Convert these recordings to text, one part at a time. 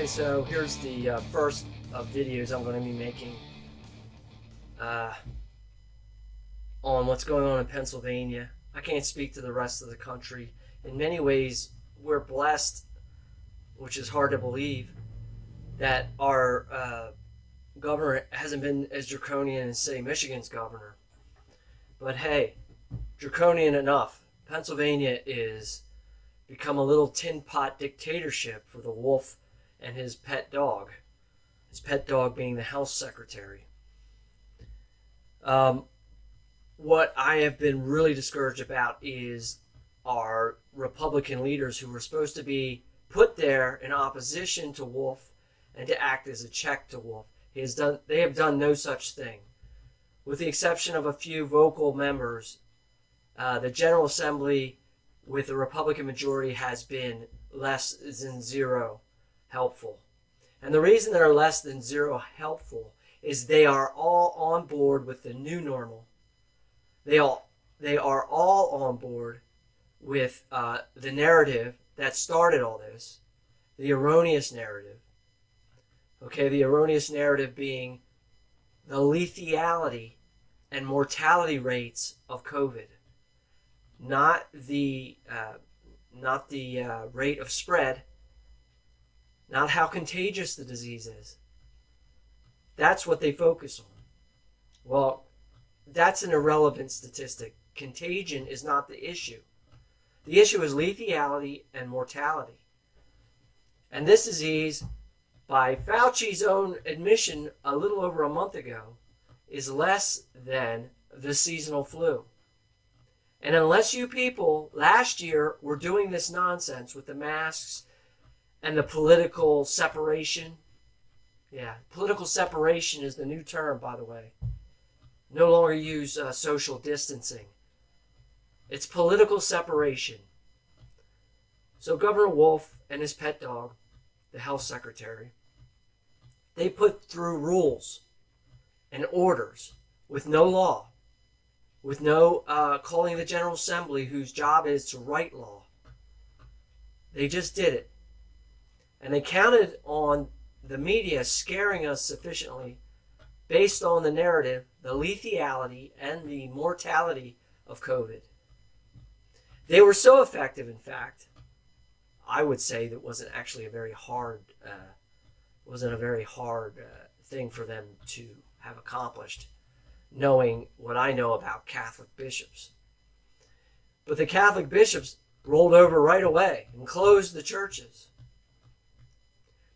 Okay, so here's the first of videos I'm going to be making uh, on what's going on in Pennsylvania. I can't speak to the rest of the country. In many ways, we're blessed, which is hard to believe, that our governor hasn't been as draconian as, say, Michigan's governor. But hey, draconian enough. Pennsylvania is become a little tin pot dictatorship for the wolf and his pet dog. His pet dog being the health secretary. Um, what I have been really discouraged about is our Republican leaders who were supposed to be put there in opposition to Wolf and to act as a check to Wolf. They have done no such thing. With the exception of a few vocal members, the General Assembly with the Republican majority has been less than zero helpful. And the reason they're less than zero helpful is they are all on board with the new normal. They are all on board with the narrative that started all this, the erroneous narrative. Okay, the erroneous narrative being the lethality and mortality rates of COVID, not the rate of spread, not how contagious the disease is. That's what they focus on. Well, that's an irrelevant statistic. Contagion is not the issue. The issue is lethality and mortality. And this disease, by Fauci's own admission a little over a month ago, is less than the seasonal flu. And unless you people last year were doing this nonsense with the masks and the political separation, political separation is the new term, by the way. No longer use social distancing. It's political separation. So Governor Wolf and his pet dog, the health secretary, they put through rules and orders with no law, with no calling the General Assembly, whose job is to write law. They just did it. And they counted on the media scaring us sufficiently based on the narrative, the lethality, and the mortality of COVID. They were so effective, in fact, I would say that wasn't actually a very hard thing for them to have accomplished, knowing what I know about Catholic bishops. But the Catholic bishops rolled over right away and closed the churches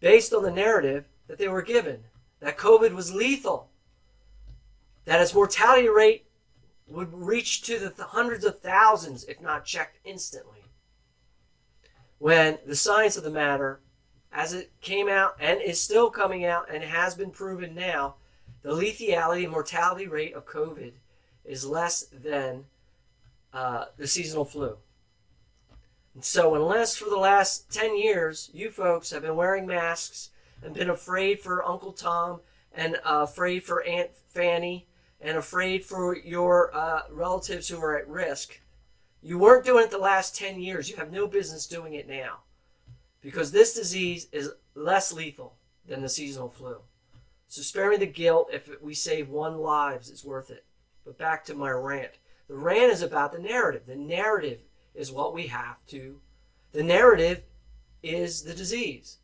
based on the narrative that they were given, that COVID was lethal, that its mortality rate would reach to the hundreds of thousands if not checked instantly. When the science of the matter, as it came out and is still coming out and has been proven now, the lethality and mortality rate of COVID is less than the seasonal flu. And so unless for the last 10 years you folks have been wearing masks and been afraid for Uncle Tom and afraid for Aunt Fanny and afraid for your relatives who are at risk, you weren't doing it the last 10 years. You have no business doing it now, because this disease is less lethal than the seasonal flu. So spare me the guilt. If we save one life, it's worth it. But back to my rant. The rant is about the narrative. The narrative is what we have to. The narrative is the disease.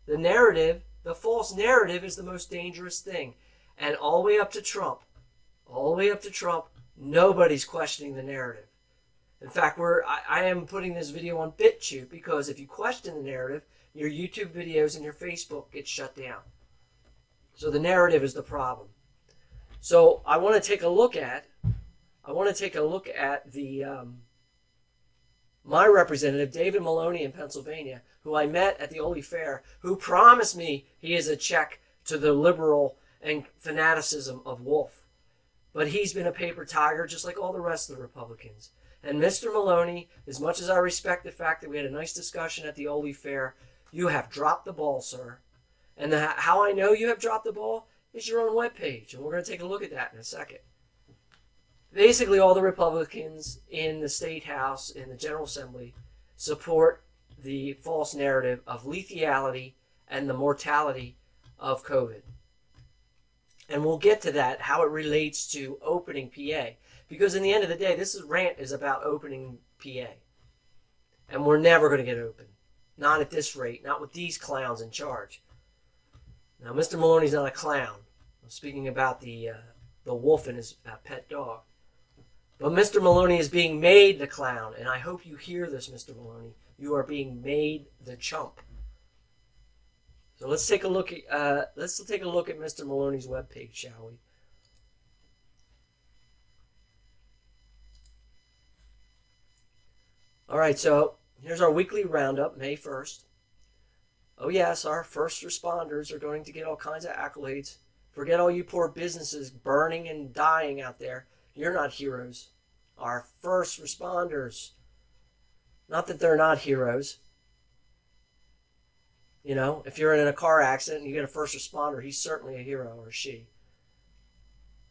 The narrative, the false narrative, is the most dangerous thing. And all the way up to Trump, nobody's questioning the narrative. In fact, I am putting this video on BitChute because if you question the narrative, your YouTube videos and your Facebook get shut down. So the narrative is the problem. So I want to take a look at the my representative, David Maloney in Pennsylvania, who I met at the Holy Fair, who promised me he is a check to the liberal and fanaticism of Wolf. But he's been a paper tiger just like all the rest of the Republicans. And Mr. Maloney, as much as I respect the fact that we had a nice discussion at the Holy Fair, you have dropped the ball, sir. And how I know you have dropped the ball is your own webpage. And we're going to take a look at that in a second. Basically, all the Republicans in the State House, in the General Assembly, support the false narrative of lethality and the mortality of COVID. And we'll get to that, how it relates to opening PA. Because in the end of the day, this rant is about opening PA. And we're never going to get open. Not at this rate, not with these clowns in charge. Now, Mr. Maloney's not a clown. I'm speaking about the wolf and his pet dog. But Mr. Maloney is being made the clown, and I hope you hear this, Mr. Maloney. You are being made the chump. So let's take a look at Mr. Maloney's webpage, shall we? All right, so here's our weekly roundup, May 1st. Oh yes, our first responders are going to get all kinds of accolades. Forget all you poor businesses burning and dying out there. You're not heroes. Our first responders. Not that they're not heroes. You know, if you're in a car accident and you get a first responder, he's certainly a hero, or she.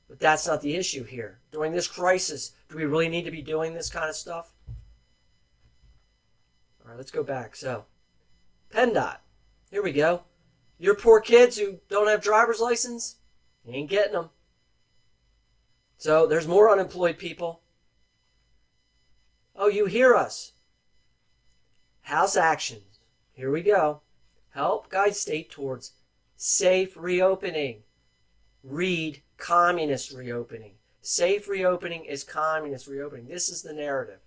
But that's not the issue here. During this crisis, do we really need to be doing this kind of stuff? All right, let's go back. So, PennDOT. Here we go. Your poor kids who don't have driver's license, you ain't getting them. So, there's more unemployed people. Oh, you hear us. House actions. Here we go. Help guide state towards safe reopening. Read communist reopening. Safe reopening is communist reopening. This is the narrative.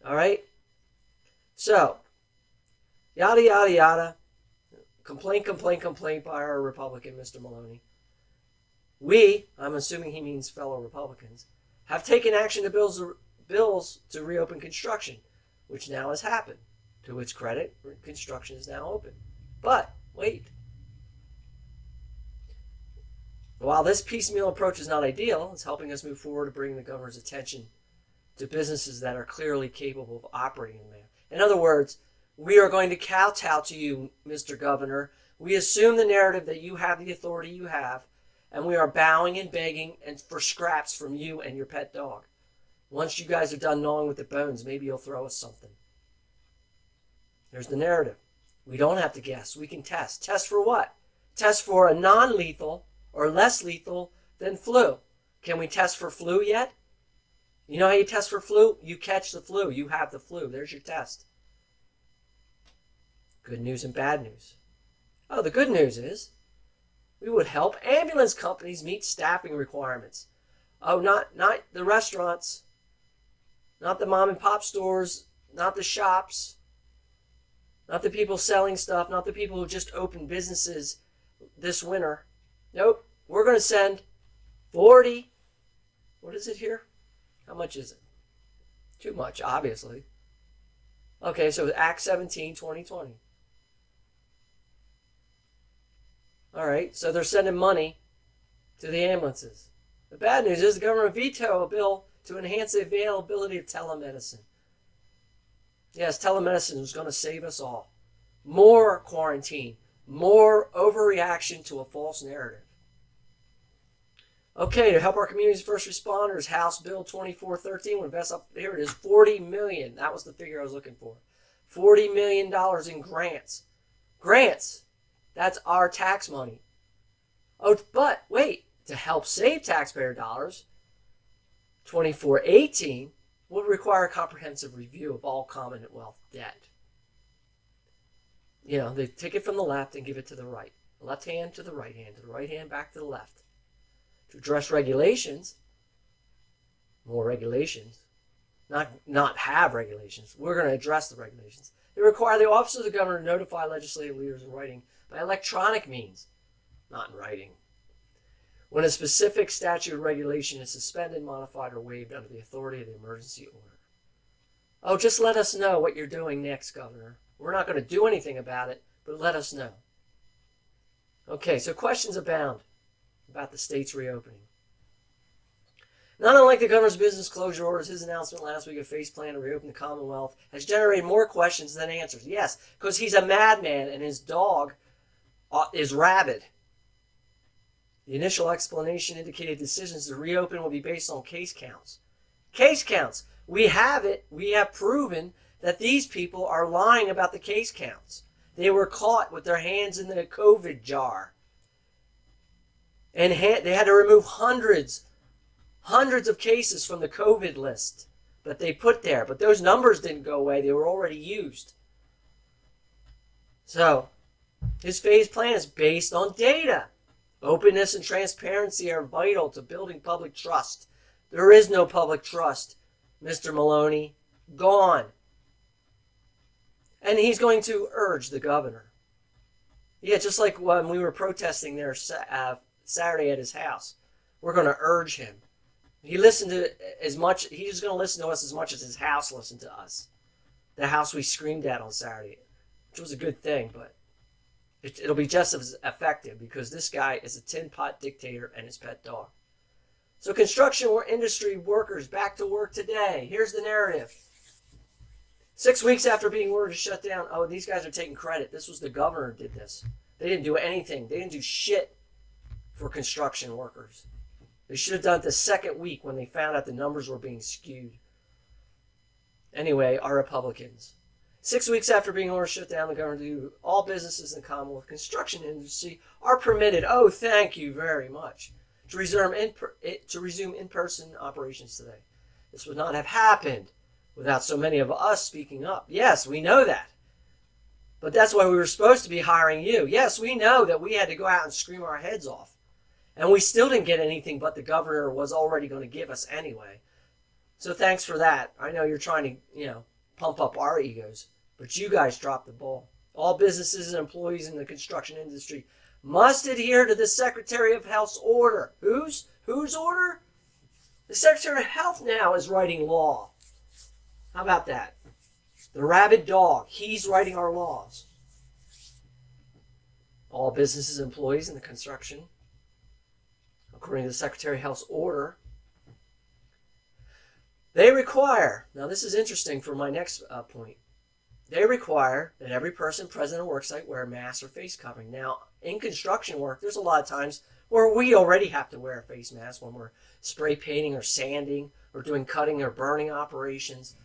All right? So, yada, yada, yada. Complaint by our Republican, Mr. Maloney. We, I'm assuming he means fellow Republicans, have taken action to bills to reopen construction, which now has happened. To its credit, construction is now open. But, wait. While this piecemeal approach is not ideal, it's helping us move forward to bring the governor's attention to businesses that are clearly capable of operating in there. In other words, we are going to kowtow to you, Mr. Governor. We assume the narrative that you have the authority you have, and we are bowing and begging and for scraps from you and your pet dog. Once you guys are done gnawing with the bones, maybe you'll throw us something. Here's the narrative. We don't have to guess. We can test. Test for what? Test for a non-lethal or less lethal than flu. Can we test for flu yet? You know how you test for flu? You catch the flu. You have the flu. There's your test. Good news and bad news. Oh, the good news is we would help ambulance companies meet staffing requirements. Oh, not the restaurants, not the mom and pop stores, not the shops, not the people selling stuff, not the people who just opened businesses this winter. Nope. We're going to send 40. What is it here? How much is it? Too much, obviously. Okay, so Act 17, 2020. All right, so they're sending money to the ambulances. The bad news is the government vetoed a bill to enhance the availability of telemedicine. Yes, telemedicine is going to save us all. More quarantine, more overreaction to a false narrative. Okay, to help our community's first responders, House Bill 2413 will invest up, here it is, $40 million. That was the figure I was looking for. $40 million in grants. Grants. That's our tax money. Oh, but wait, to help save taxpayer dollars, 2418 will require a comprehensive review of all Commonwealth debt. You know, they take it from the left and give it to the right. The left hand to the right hand, to the right hand back to the left. To address regulations, more regulations, not have regulations. We're going to address the regulations. They require the office of the governor to notify legislative leaders in writing by electronic means, not in writing, when a specific statute or regulation is suspended, modified, or waived under the authority of the emergency order. Oh, just let us know what you're doing next, Governor. We're not going to do anything about it, but let us know. Okay, so questions abound about the state's reopening. Not unlike the governor's business closure orders, his announcement last week of phase plan to reopen the Commonwealth has generated more questions than answers. Yes, because he's a madman and his dog is rabid. The initial explanation indicated decisions to reopen will be based on case counts. Case counts. We have it. We have proven that these people are lying about the case counts. They were caught with their hands in the COVID jar. And they had to remove hundreds of cases from the COVID list that they put there. But those numbers didn't go away. They were already used. So, his phase plan is based on data. Openness and transparency are vital to building public trust. There is no public trust, Mr. Maloney. Gone. And he's going to urge the governor. Yeah, just like when we were protesting there Saturday at his house. We're going to urge him. He listened to as much, he's going to listen to us as much as his house listened to us. The house we screamed at on Saturday, which was a good thing, but it'll be just as effective because this guy is a tin pot dictator and his pet dog. So construction industry workers back to work today. Here's the narrative. 6 weeks after being ordered to shut down, oh, these guys are taking credit. This was the governor who did this. They didn't do anything. They didn't do shit for construction workers. They should have done it the second week when they found out the numbers were being skewed. Anyway, our Republicans. 6 weeks after being ordered to shut down, the governor to all businesses in the Commonwealth construction industry are permitted, oh, thank you very much, to resume in-person operations today. This would not have happened without so many of us speaking up. Yes, we know that. But that's why we were supposed to be hiring you. Yes, we know that we had to go out and scream our heads off. And we still didn't get anything but the governor was already going to give us anyway. So thanks for that. I know you're trying to, pump up our egos. But you guys dropped the ball. All businesses and employees in the construction industry must adhere to the Secretary of Health's order. Whose order? The Secretary of Health now is writing law. How about that? The rabid dog. He's writing our laws. All businesses and employees in the construction, according to the Secretary of Health's order, they require, now this is interesting for my next point, they require that every person present at a worksite wear a mask or face covering. Now, in construction work, there's a lot of times where we already have to wear a face mask when we're spray painting or sanding or doing cutting or burning operations.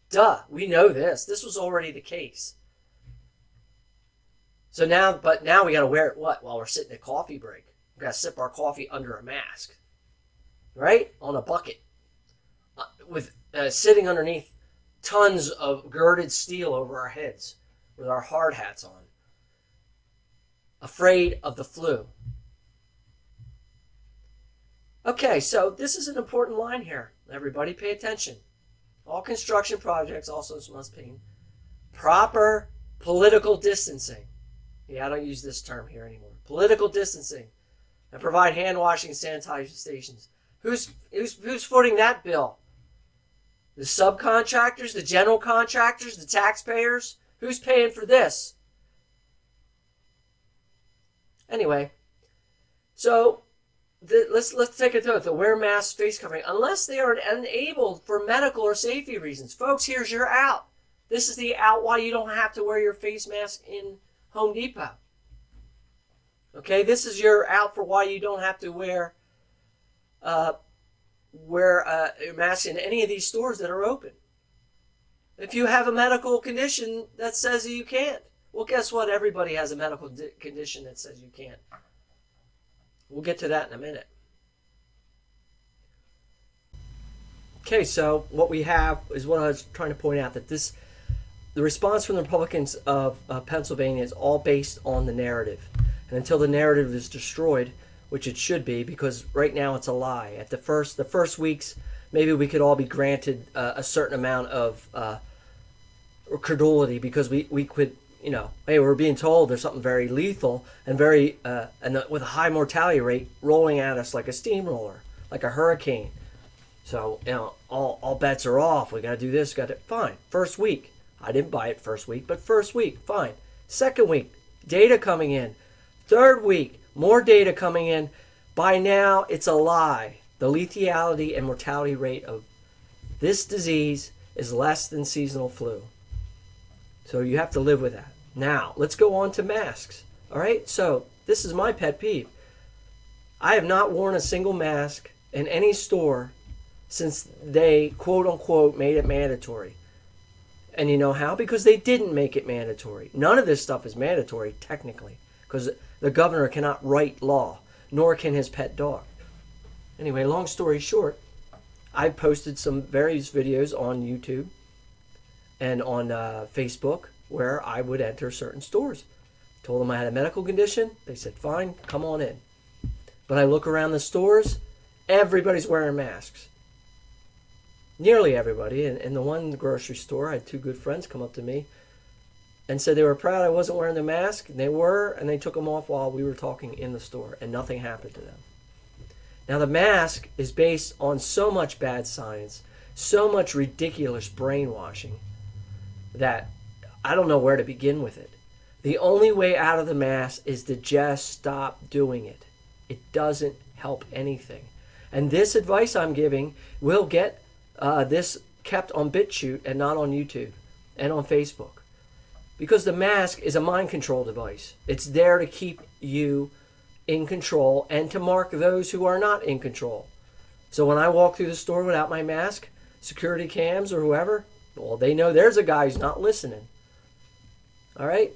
Duh, we know this. This was already the case. So now we got to wear it what? While we're sitting at coffee break. We got to sip our coffee under a mask, right? On a bucket, with sitting underneath tons of girded steel over our heads with our hard hats on, afraid of the flu. Okay, so this is an important line here. Everybody pay attention. All construction projects also must maintain proper political distancing. Yeah, I don't use this term here anymore. Political distancing. And provide hand washing and sanitization stations. Who's footing that bill? The subcontractors, the general contractors, the taxpayers? Who's paying for this? Anyway, so let's take a look. The wear mask, face covering, unless they are enabled for medical or safety reasons. Folks, here's your out. This is the out why you don't have to wear your face mask in Home Depot. Okay, this is your out for why you don't have to wear a mask in any of these stores that are open. If you have a medical condition that says you can't, well, guess what? Everybody has a medical condition that says you can't. We'll get to that in a minute. Okay, so what we have is what I was trying to point out, that the response from the Republicans of Pennsylvania is all based on the narrative. And until the narrative is destroyed, which it should be, because right now it's a lie. At the first weeks, maybe we could all be granted a certain amount of credulity, because we could, hey, we're being told there's something very lethal and with a high mortality rate rolling at us like a steamroller, like a hurricane. So, all bets are off. We got to do this, fine. First week. I didn't buy it first week, but first week, fine. Second week, data coming in. Third week, more data coming in. By now, it's a lie. The lethality and mortality rate of this disease is less than seasonal flu. So you have to live with that. Now, let's go on to masks. All right? So this is my pet peeve. I have not worn a single mask in any store since they, quote unquote, made it mandatory. And you know how? Because they didn't make it mandatory. None of this stuff is mandatory, technically, because the governor cannot write law, nor can his pet dog. Anyway, long story short, I posted some various videos on YouTube and on Facebook where I would enter certain stores. Told them I had a medical condition. They said, fine, come on in. But I look around the stores, everybody's wearing masks. Nearly everybody. In the one grocery store, I had two good friends come up to me and said they were proud I wasn't wearing the mask. And they were, and they took them off while we were talking in the store, and nothing happened to them. Now, the mask is based on so much bad science, so much ridiculous brainwashing, that I don't know where to begin with it. The only way out of the mask is to just stop doing it. It doesn't help anything. And this advice I'm giving will get this kept on BitChute and not on YouTube and on Facebook. Because the mask is a mind control device. It's there to keep you in control and to mark those who are not in control. So when I walk through the store without my mask, security cams or whoever, well, they know there's a guy who's not listening. All right?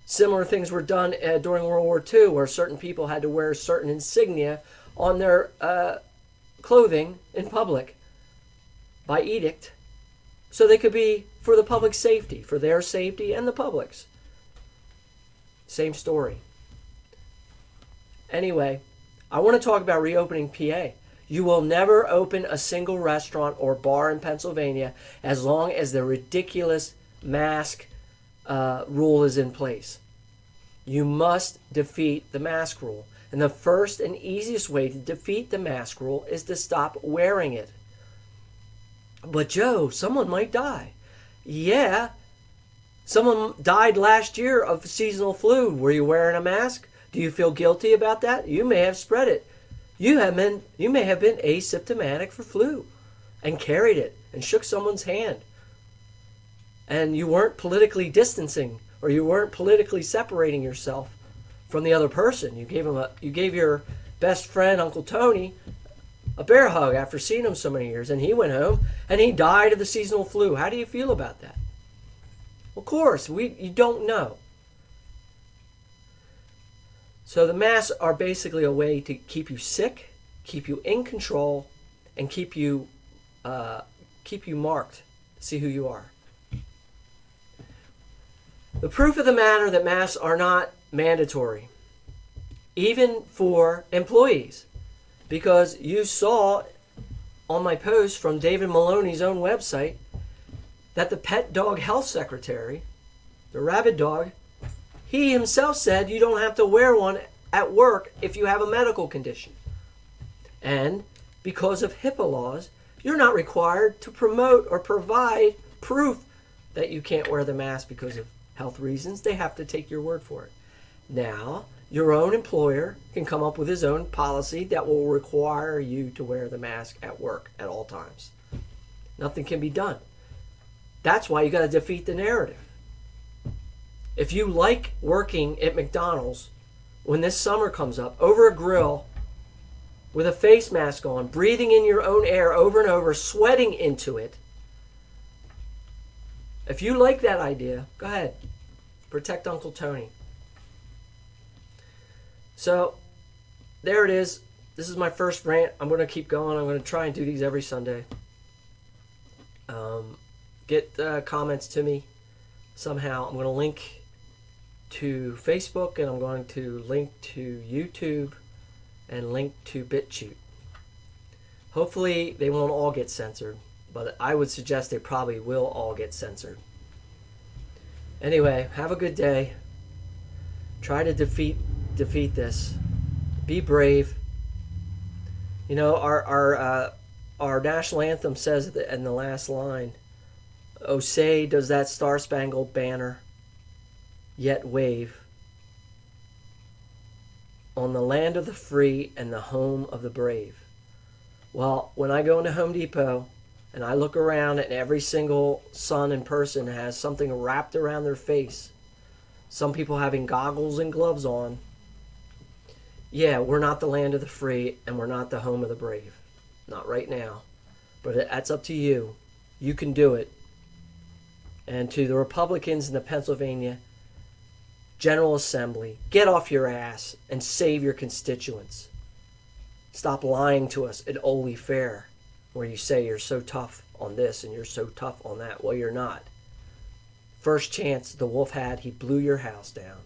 Similar things were done during World War II, where certain people had to wear certain insignia on their clothing in public by edict, so they could be for the public's safety, for their safety and the public's. Same story. Anyway, I want to talk about reopening PA. You will never open a single restaurant or bar in Pennsylvania as long as the ridiculous mask rule is in place. You must defeat the mask rule. And the first and easiest way to defeat the mask rule is to stop wearing it. But Joe, someone might die. Yeah, someone died last year of seasonal flu. Were you wearing a mask? Do you feel guilty about that? You may have spread it. You may have been asymptomatic for flu and carried it and shook someone's hand. And you weren't politically distancing, or you weren't politically separating yourself from the other person. You gave your best friend, Uncle Tony, a bear hug after seeing him so many years, and he went home and he died of the seasonal flu. How do you feel about that? Of course, you don't know. So the masks are basically a way to keep you sick, keep you in control, and keep you marked, see who you are. The proof of the matter that masks are not mandatory, even for employees, because you saw on my post from David Maloney's own website that the pet dog health secretary, the rabid dog, he himself said you don't have to wear one at work if you have a medical condition. And because of HIPAA laws, you're not required to promote or provide proof that you can't wear the mask because of health reasons. They have to take your word for it. Now, your own employer can come up with his own policy that will require you to wear the mask at work at all times. Nothing can be done. That's why you got to defeat the narrative. If you like working at McDonald's, when this summer comes up, over a grill, with a face mask on, breathing in your own air over and over, sweating into it, if you like that idea, go ahead. Protect Uncle Tony. So, there it is. This is my first rant. I'm going to keep going. I'm going to try and do these every Sunday. Get comments to me somehow. I'm going to link to Facebook, and I'm going to link to YouTube and link to BitChute. Hopefully they won't all get censored, but I would suggest they probably will all get censored. Anyway, have a good day. Try to defeat this. Be brave. You know, our national anthem says in the last line, "Oh, say does that star-spangled banner yet wave on the land of the free and the home of the brave." Well, when I go into Home Depot and I look around and every single son and person has something wrapped around their face, some people having goggles and gloves on, yeah, we're not the land of the free and we're not the home of the brave. Not right now. But that's up to you. You can do it. And to the Republicans in the Pennsylvania General Assembly, get off your ass and save your constituents. Stop lying to us at Ole Fair, where you say you're so tough on this and you're so tough on that. Well, you're not. First chance the wolf had, he blew your house down.